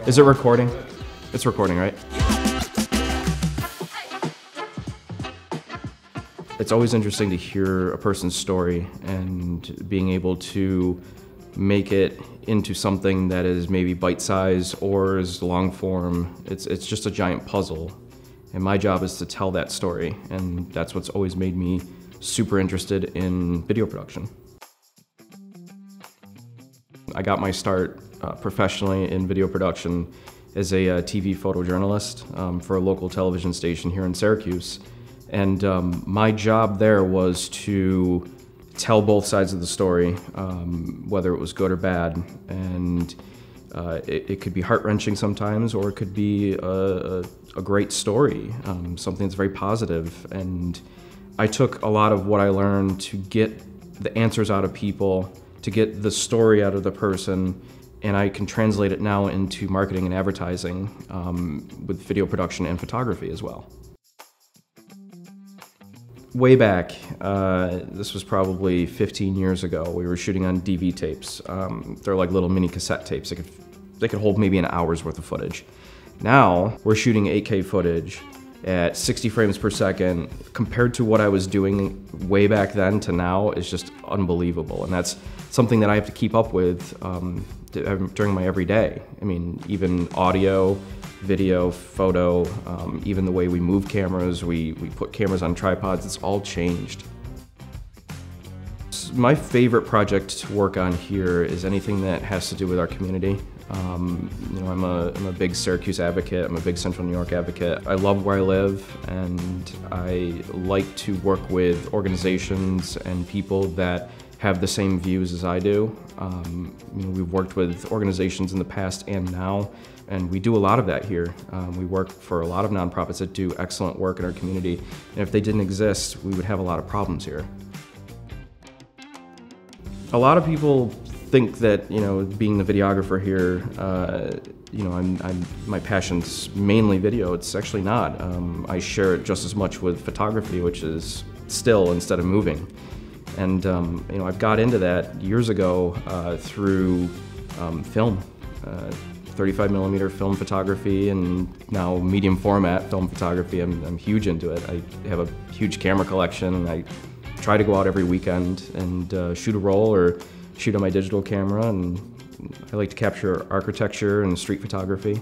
Is it recording? It's recording, right? It's always interesting to hear a person's story and being able to make it into something that is maybe bite-sized or is long form. It's just a giant puzzle. And my job is to tell that story, and that's what's always made me super interested in video production. I got my start professionally in video production as a TV photojournalist for a local television station here in Syracuse. And my job there was to tell both sides of the story, whether it was good or bad. And it could be heart-wrenching sometimes, or it could be a great story, something that's very positive. And I took a lot of what I learned to get the answers out of people, to get the story out of the person, and I can translate it now into marketing and advertising with video production and photography as well. Way back, this was probably 15 years ago, we were shooting on DV tapes. They're like little mini cassette tapes. They could hold maybe an hour's worth of footage. Now, we're shooting 8K footage at 60 frames per second. Compared to what I was doing way back then to now is just unbelievable. And that's something that I have to keep up with during my everyday. I mean, even audio, video, photo, even the way we move cameras, we put cameras on tripods, it's all changed. My favorite project to work on here is anything that has to do with our community. You know, I'm a big Syracuse advocate, I'm a big Central New York advocate. I love where I live, and I like to work with organizations and people that have the same views as I do. You know, we've worked with organizations in the past and now, and we do a lot of that here. We work for a lot of nonprofits that do excellent work in our community, and if they didn't exist, we would have a lot of problems here. A lot of people think that, you know, being the videographer here, you know, my passion's mainly video. It's actually not. I share it just as much with photography, which is still instead of moving. And you know, I've got into that years ago through film, 35mm film photography, and now medium format film photography. I'm huge into it. I have a huge camera collection, and I try to go out every weekend and shoot a roll or shoot on my digital camera, and I like to capture architecture and street photography.